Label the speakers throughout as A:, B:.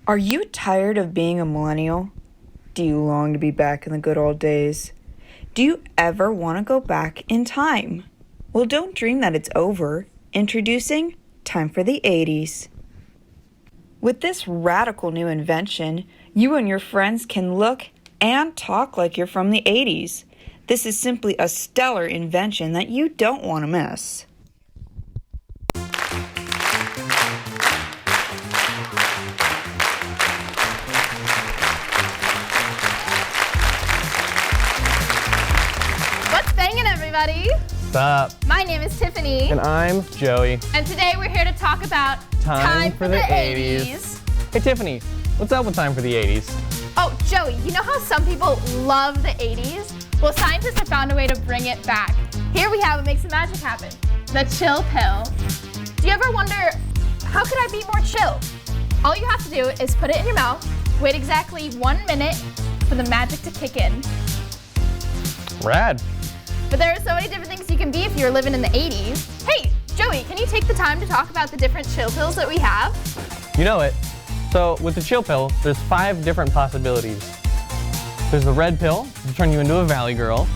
A: Are you tired of being a millennial? Do you long to be back in the good old days? Do you ever want to go back in time? Well, don't dream that it's over. Introducing Time for the 80s. With this radical new invention, you and your friends can look and talk like you're from the 80s. This is simply a stellar invention that you don't want to miss.
B: What's banging, everybody?
C: What's up?
B: My name is Tiffany.
C: And I'm Joey.
B: And today we're here to talk about
C: Time for the 80s. Hey Tiffany, what's up with Time for the 80s?
B: Oh, Joey, you know how some people love the 80s? Well, scientists have found a way to bring it back. Here we have what makes the magic happen. The chill pill. Do you ever wonder, how could I be more chill? All you have to do is put it in your mouth, wait exactly 1 minute for the magic to kick in.
C: Rad.
B: But there are so many different things you can be if you're living in the 80s. Hey, Joey, can you take the time to talk about the different chill pills that we have?
C: You know it. So with the chill pill, there's 5 different possibilities. There's the red pill, which will turn you into a valley girl.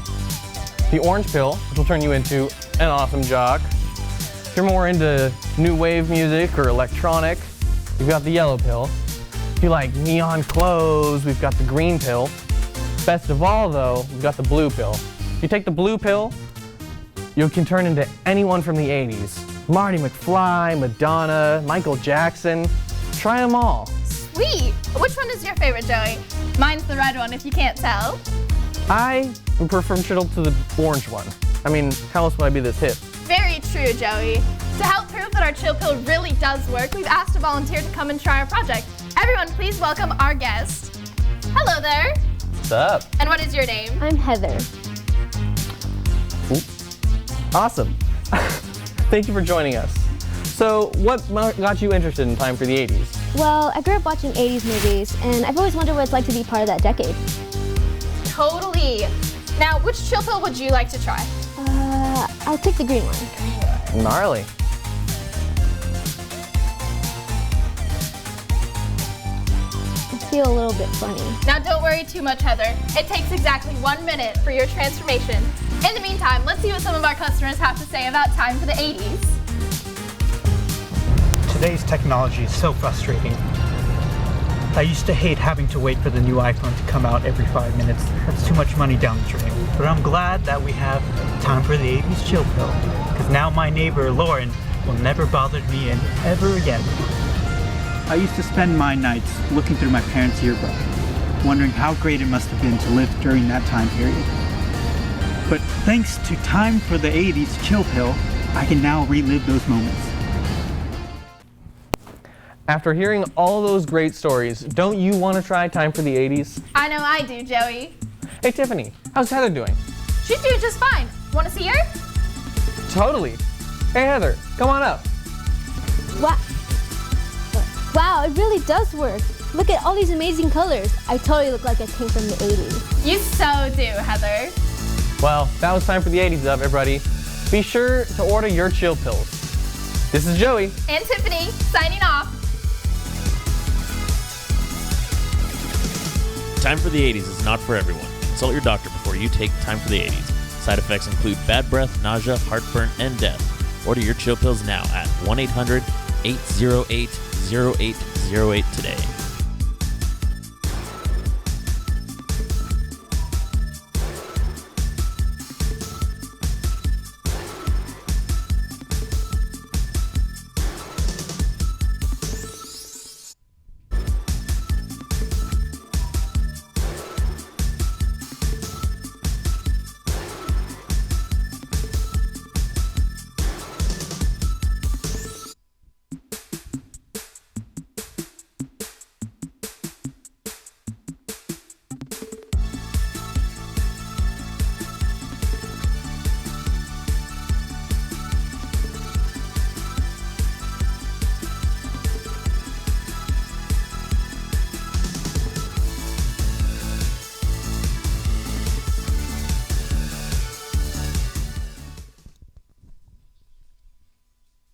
C: The orange pill, which will turn you into an awesome jock. If you're more into new wave music or electronic, you've got the yellow pill. If you like neon clothes, we've got the green pill. Best of all though, we've got the blue pill. If you take the blue pill, you can turn into anyone from the 80s. Marty McFly, Madonna, Michael Jackson. Try them all.
B: Sweet. Which one is your favorite, Joey? Mine's the red one, if you can't tell.
C: I would prefer to the orange one. I mean, how else would I be this hip?
B: Very true, Joey. To help prove that our chill pill really does work, we've asked a volunteer to come and try our project. Everyone, please welcome our guest. Hello there.
C: What's up?
B: And what is your name?
D: I'm Heather.
C: Awesome. Thank you for joining us. So, what got you interested in Time for the 80s?
D: Well, I grew up watching 80s movies, and I've always wondered what it's like to be part of that decade.
B: Totally. Now, which chill pill would you like to try?
D: I'll take the green one.
C: Gnarly.
D: I feel a little bit funny.
B: Now, don't worry too much, Heather. It takes exactly 1 minute for your transformation. In the meantime, let's see what some of our customers have to say about Time for the 80s.
E: Today's technology is so frustrating. I used to hate having to wait for the new iPhone to come out every 5 minutes. That's too much money down the drain. But I'm glad that we have Time for the 80s chill pill, because now my neighbor Lauren will never bother me ever again. I used to spend my nights looking through my parents' yearbook, wondering how great it must have been to live during that time period. But thanks to Time for the 80s chill pill, I can now relive those moments.
C: After hearing all those great stories, don't you want to try Time for the 80s?
B: I know I do, Joey.
C: Hey Tiffany, how's Heather doing?
B: She's doing just fine. Want to see her?
C: Totally. Hey Heather, come on up.
D: Wow, it really does work. Look at all these amazing colors. I totally look like I came from the 80s.
B: You so do, Heather.
C: Well, that was Time for the 80s up, everybody. Be sure to order your chill pills. This is Joey.
B: And Tiffany, signing off.
F: Time for the 80s is not for everyone. Consult your doctor before you take Time for the 80s. Side effects include bad breath, nausea, heartburn, and death. Order your chill pills now at 1-800-808-0808 today.